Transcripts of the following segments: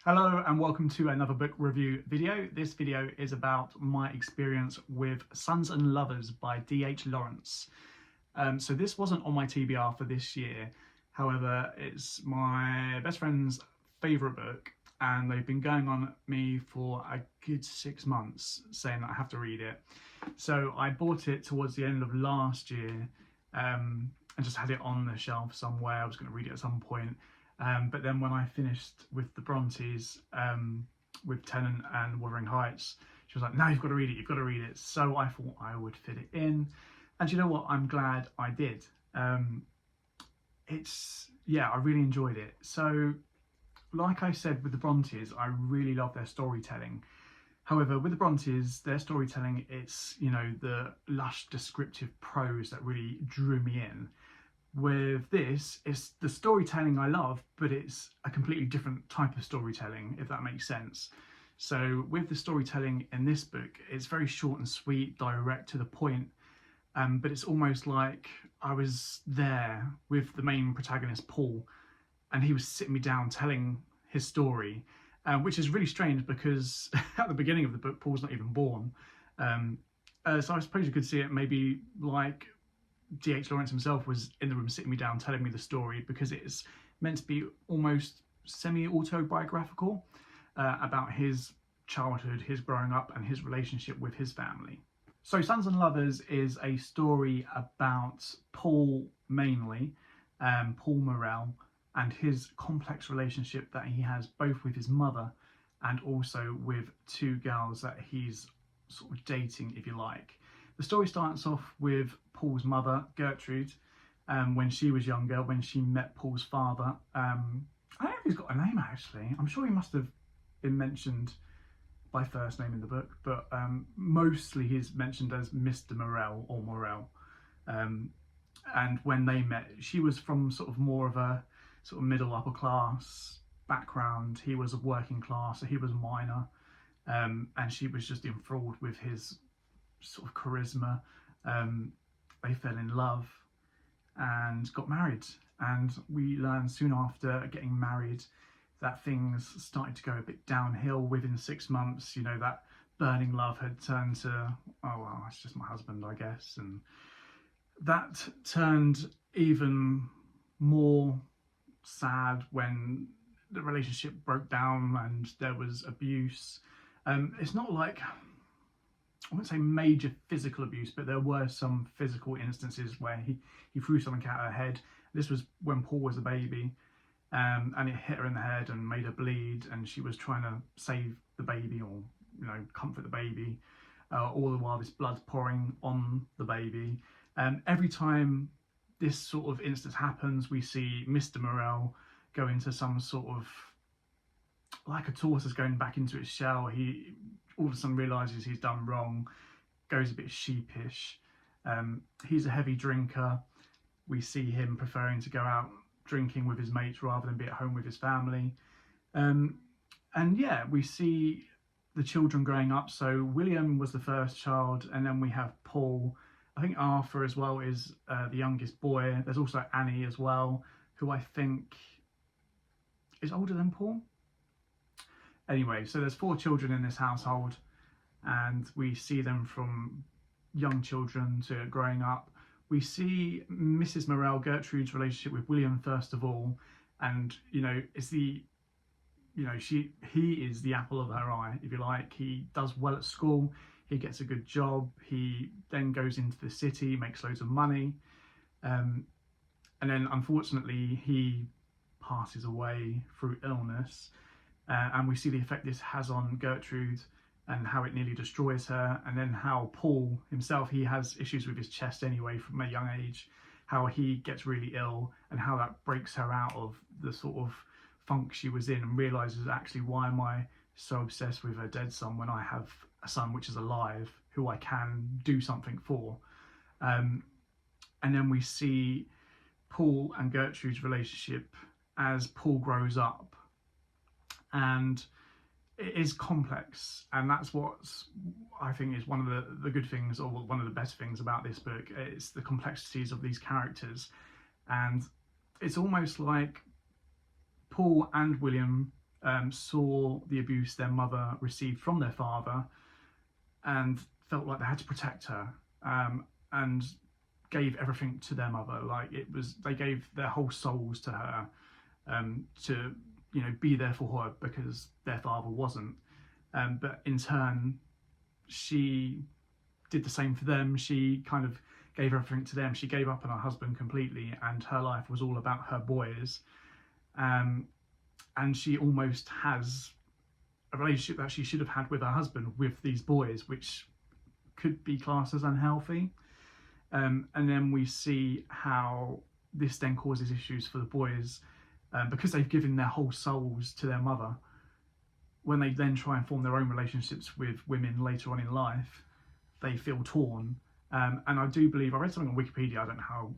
Hello and welcome to another book review video. This video is about my experience with Sons and Lovers by D.H. Lawrence. So this wasn't on my TBR for this year, however it's my best friend's favourite book and they've been going on me for a good 6 months saying that I have to read it. So I bought it towards the end of last year and just had it on the shelf somewhere. I was going to read it at some point. But then when I finished with the Brontes, with Tennant and Wuthering Heights, she was like, no, you've got to read it, you've got to read it. So I thought I would fit it in. And you know what? I'm glad I did. I really enjoyed it. So like I said with the Brontes, I really love their storytelling. However, with the Brontes, their storytelling, it's, the lush descriptive prose that really drew me in. With this, it's the storytelling I love, but it's a completely different type of storytelling, if that makes sense. So with the storytelling in this book, it's very short and sweet, direct to the point, but it's almost like I was there with the main protagonist, Paul, and he was sitting me down telling his story, which is really strange because at the beginning of the book, Paul's not even born. So I suppose you could see it maybe like D.H. Lawrence himself was in the room sitting me down telling me the story, because it's meant to be almost semi-autobiographical about his childhood, his growing up and his relationship with his family. So Sons and Lovers is a story about Paul mainly, Paul Morel, and his complex relationship that he has both with his mother and also with two girls that he's sort of dating, if you like. The story starts off with Paul's mother, Gertrude, when she was younger, when she met Paul's father. I don't know if he's got a name actually. I'm sure he must have been mentioned by first name in the book, but mostly he's mentioned as Mr. Morel or Morel. And when they met, she was from sort of more of a sort of middle upper class background. He was a working class, so he was minor, and she was just enthralled with his sort of charisma. They fell in love and got married, and we learned soon after getting married that things started to go a bit downhill within 6 months. That burning love had turned to, oh well, it's just my husband, I guess, and that turned even more sad when the relationship broke down and there was abuse. It's not like, I wouldn't say major physical abuse, but there were some physical instances where he threw something at her head. This was when Paul was a baby, and it hit her in the head and made her bleed, and she was trying to save the baby or comfort the baby, all the while this blood's pouring on the baby. Every time this sort of instance happens, we see Mr. Morel go into some sort of, like a tortoise going back into its shell. He all of a sudden realises he's done wrong, goes a bit sheepish. He's a heavy drinker. We see him preferring to go out drinking with his mates rather than be at home with his family. And yeah, we see the children growing up. So William was the first child, and then we have Paul. I think Arthur as well is the youngest boy. There's also Annie as well, who I think is older than Paul. Anyway, so there's 4 children in this household, and we see them from young children to growing up. We see Mrs. Morel, Gertrude's relationship with William first of all, and it's the, he is the apple of her eye, if you like. He does well at school, he gets a good job, he then goes into the city, makes loads of money, and then unfortunately he passes away through illness. And we see the effect this has on Gertrude and how it nearly destroys her, and then how Paul himself, he has issues with his chest anyway from a young age, how he gets really ill and how that breaks her out of the sort of funk she was in and realises, actually, why am I so obsessed with a dead son when I have a son which is alive, who I can do something for. And then we see Paul and Gertrude's relationship as Paul grows up. And it is complex, and that's what I think is one of the good things, or one of the best things about this book. It's the complexities of these characters, and it's almost like Paul and William saw the abuse their mother received from their father and felt like they had to protect her, and gave everything to their mother. Like they gave their whole souls to her, to be there for her because their father wasn't. But in turn, she did the same for them. She kind of gave everything to them. She gave up on her husband completely, and her life was all about her boys. And she almost has a relationship that she should have had with her husband with these boys, which could be classed as unhealthy. And then we see how this then causes issues for the boys, because they've given their whole souls to their mother. When they then try and form their own relationships with women later on in life, they feel torn. And I do believe, I read something on Wikipedia, I don't know how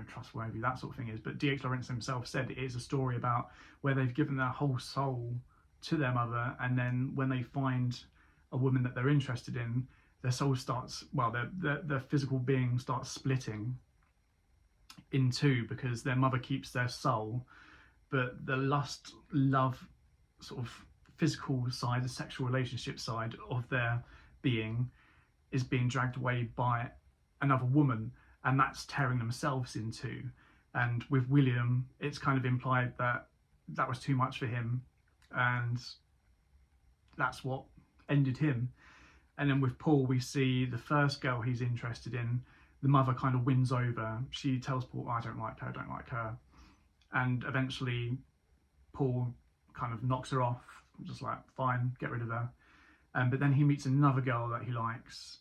trustworthy that sort of thing is, but D.H. Lawrence himself said it is a story about where they've given their whole soul to their mother, and then when they find a woman that they're interested in, their soul starts, well, their physical being starts splitting in two, because their mother keeps their soul, but the lust, love, sort of physical side, the sexual relationship side of their being is being dragged away by another woman, and that's tearing themselves in two. And with William, it's kind of implied that that was too much for him, and that's what ended him. And then with Paul, we see the first girl he's interested in, the mother kind of wins over. She tells Paul, I don't like her. And eventually Paul kind of knocks her off, just like, fine, get rid of her. But then he meets another girl that he likes,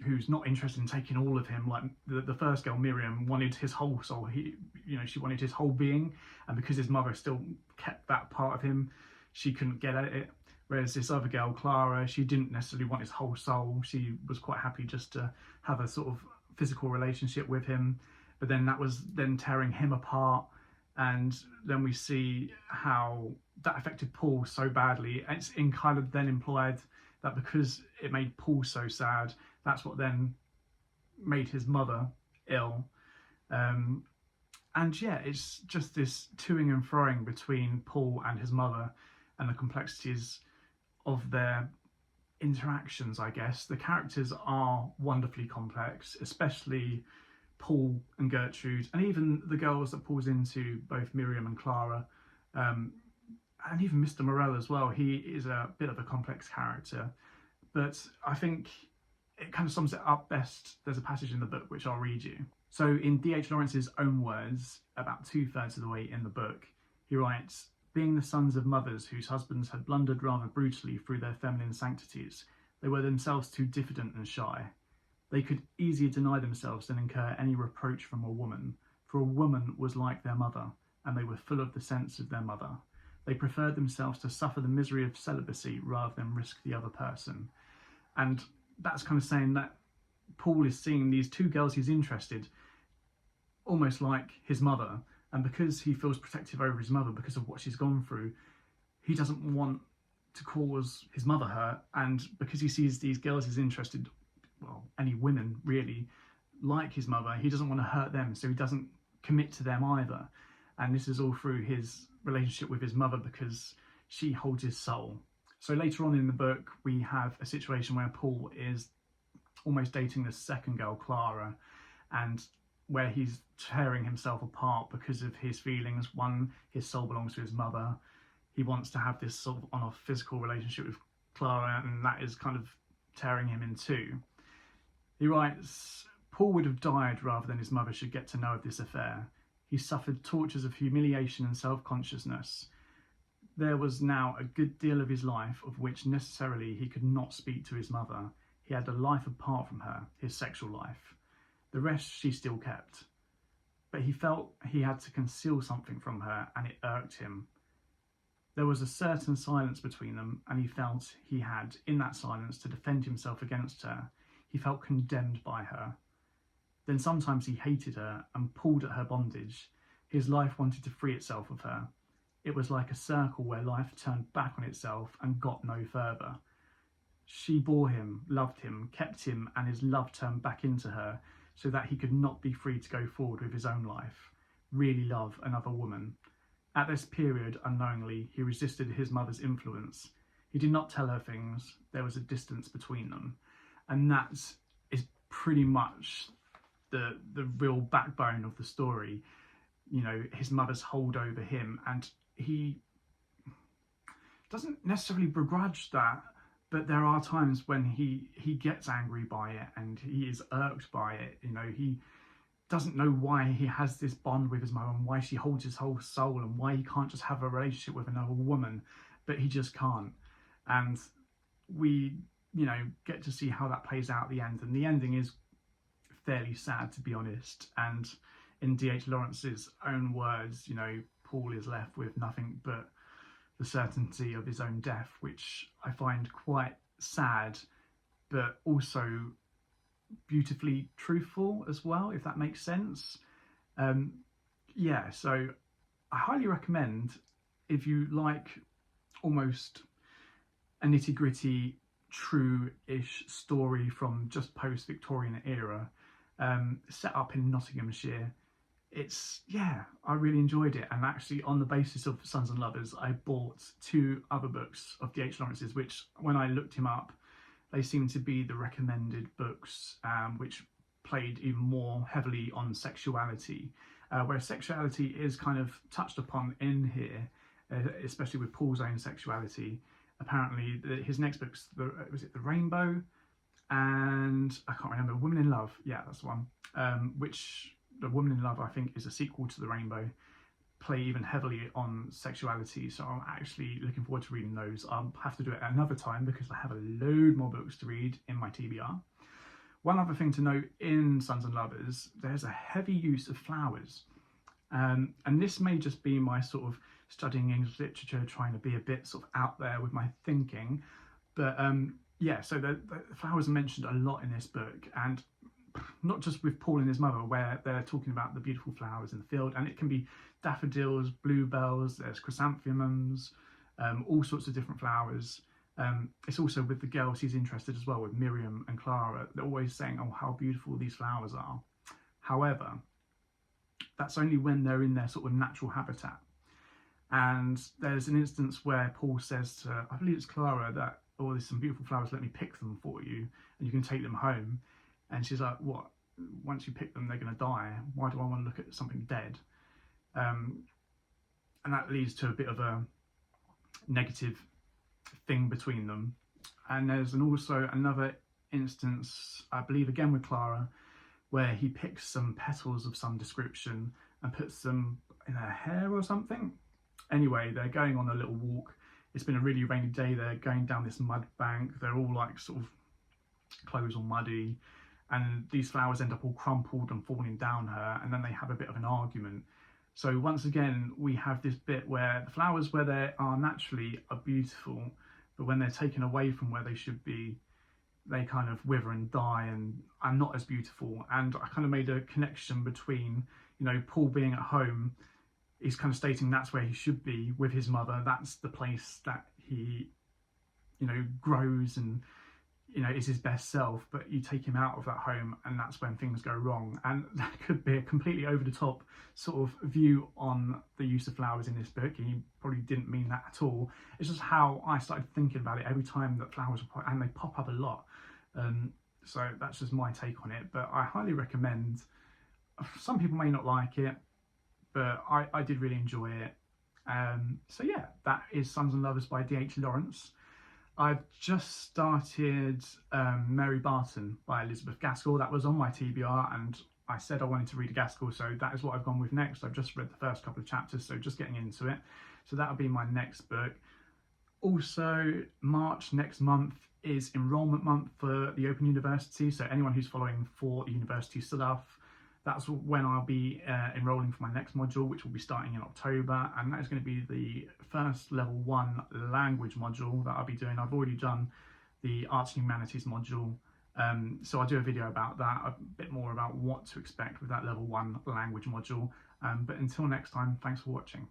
who's not interested in taking all of him. Like the first girl, Miriam, wanted his whole soul. She wanted his whole being, and because his mother still kept that part of him, she couldn't get at it. Whereas this other girl, Clara, she didn't necessarily want his whole soul. She was quite happy just to have a sort of physical relationship with him. But then that was then tearing him apart. And then we see how that affected Paul so badly. It's in kind of then implied that because it made Paul so sad, that's what then made his mother ill. And yeah, it's just this toing and froing between Paul and his mother, and the complexities of their interactions, I guess. The characters are wonderfully complex, especially Paul and Gertrude, and even the girls that Paul's into, both Miriam and Clara, and even Mr. Morel as well. He is a bit of a complex character, but I think it kind of sums it up best. There's a passage in the book which I'll read you. So in D.H. Lawrence's own words, about 2/3 of the way in the book, he writes, being the sons of mothers whose husbands had blundered rather brutally through their feminine sanctities, they were themselves too diffident and shy. They could easier deny themselves than incur any reproach from a woman, for a woman was like their mother, and they were full of the sense of their mother. They preferred themselves to suffer the misery of celibacy rather than risk the other person. And that's kind of saying that Paul is seeing these two girls he's interested almost like his mother, and because he feels protective over his mother because of what she's gone through, he doesn't want to cause his mother hurt. And because he sees these girls he's interested, well, any women really, like his mother, he doesn't want to hurt them, so he doesn't commit to them either. And this is all through his relationship with his mother, because she holds his soul. So later on in the book, we have a situation where Paul is almost dating the second girl, Clara, and where he's tearing himself apart because of his feelings. One, his soul belongs to his mother. He wants to have this sort of on-off physical relationship with Clara, and that is kind of tearing him in two. He writes, Paul would have died rather than his mother should get to know of this affair. He suffered tortures of humiliation and self-consciousness. There was now a good deal of his life of which necessarily he could not speak to his mother. He had a life apart from her, his sexual life. The rest she still kept. But he felt he had to conceal something from her, and it irked him. There was a certain silence between them, and he felt he had, in that silence, to defend himself against her. He felt condemned by her. Then sometimes he hated her and pulled at her bondage. His life wanted to free itself of her. It was like a circle where life turned back on itself and got no further. She bore him, loved him, kept him, and his love turned back into her, so that he could not be free to go forward with his own life, really love another woman. At this period, unknowingly, he resisted his mother's influence. He did not tell her things. There was a distance between them. And that is pretty much the real backbone of the story. You know, his mother's hold over him, and he doesn't necessarily begrudge that, but there are times when he gets angry by it and he is irked by it. You know, he doesn't know why he has this bond with his mother and why she holds his whole soul and why he can't just have a relationship with another woman, but he just can't. And we, you know, get to see how that plays out at the end, and the ending is fairly sad, to be honest. And in D.H. Lawrence's own words, you know, Paul is left with nothing but the certainty of his own death, which I find quite sad, but also beautifully truthful as well, if that makes sense. Yeah, so I highly recommend, if you like almost a nitty-gritty, true-ish story from just post-Victorian era, set up in Nottinghamshire. It's, yeah, I really enjoyed it. And actually, on the basis of Sons and Lovers, I bought 2 other books of D.H. Lawrence's, which, when I looked him up, they seemed to be the recommended books, which played even more heavily on sexuality, where sexuality is kind of touched upon in here, especially with Paul's own sexuality. Apparently, his next book's, was it The Rainbow? And I can't remember, Woman in Love. Yeah, that's the one. Which, The Woman in Love, I think, is a sequel to The Rainbow, play even heavily on sexuality. So I'm actually looking forward to reading those. I'll have to do it another time because I have a load more books to read in my TBR. One other thing to note in Sons and Lovers, there's a heavy use of flowers. And this may just be my sort of studying English literature, trying to be a bit sort of out there with my thinking. But yeah, so the flowers are mentioned a lot in this book, and not just with Paul and his mother, where they're talking about the beautiful flowers in the field, and it can be daffodils, bluebells, there's chrysanthemums, all sorts of different flowers. It's also with the girls he's interested as well, with Miriam and Clara. They're always saying, oh, how beautiful these flowers are. However, that's only when they're in their sort of natural habitat. And there's an instance where Paul says to, I believe it's Clara, that, oh, there's some beautiful flowers, let me pick them for you, and you can take them home. And she's like, what? Once you pick them, they're going to die. Why do I want to look at something dead? And that leads to a bit of a negative thing between them. And there's also another instance, I believe again with Clara, where he picks some petals of some description and puts them in her hair or something. Anyway, they're going on a little walk. It's been a really rainy day. They're going down this mud bank. They're all like sort of clothes all muddy. And these flowers end up all crumpled and falling down her, and then they have a bit of an argument. So once again, we have this bit where the flowers where they are naturally are beautiful, but when they're taken away from where they should be, they kind of wither and die and are not as beautiful. And I kind of made a connection between, you know, Paul being at home, he's kind of stating that's where he should be with his mother. That's the place that he, you know, grows and, you know, is his best self, but you take him out of that home and that's when things go wrong. And that could be a completely over the top sort of view on the use of flowers in this book. He probably didn't mean that at all. It's just how I started thinking about it every time that flowers are, and they pop up a lot. So that's just my take on it, but I highly recommend. Some people may not like it, but I did really enjoy it. So yeah, that is Sons and Lovers by D.H. Lawrence. I've just started Mary Barton by Elizabeth Gaskell. That was on my TBR, and I said I wanted to read a Gaskell, so that is what I've gone with next. I've just read the first couple of chapters, so just getting into it. So that'll be my next book. Also, March next month is enrolment month for the Open University, so anyone who's following for university stuff, that's when I'll be enrolling for my next module, which will be starting in October, and that is going to be the first level 1 language module that I'll be doing. I've already done the Arts and Humanities module, so I'll do a video about that, a bit more about what to expect with that level 1 language module. But until next time, thanks for watching.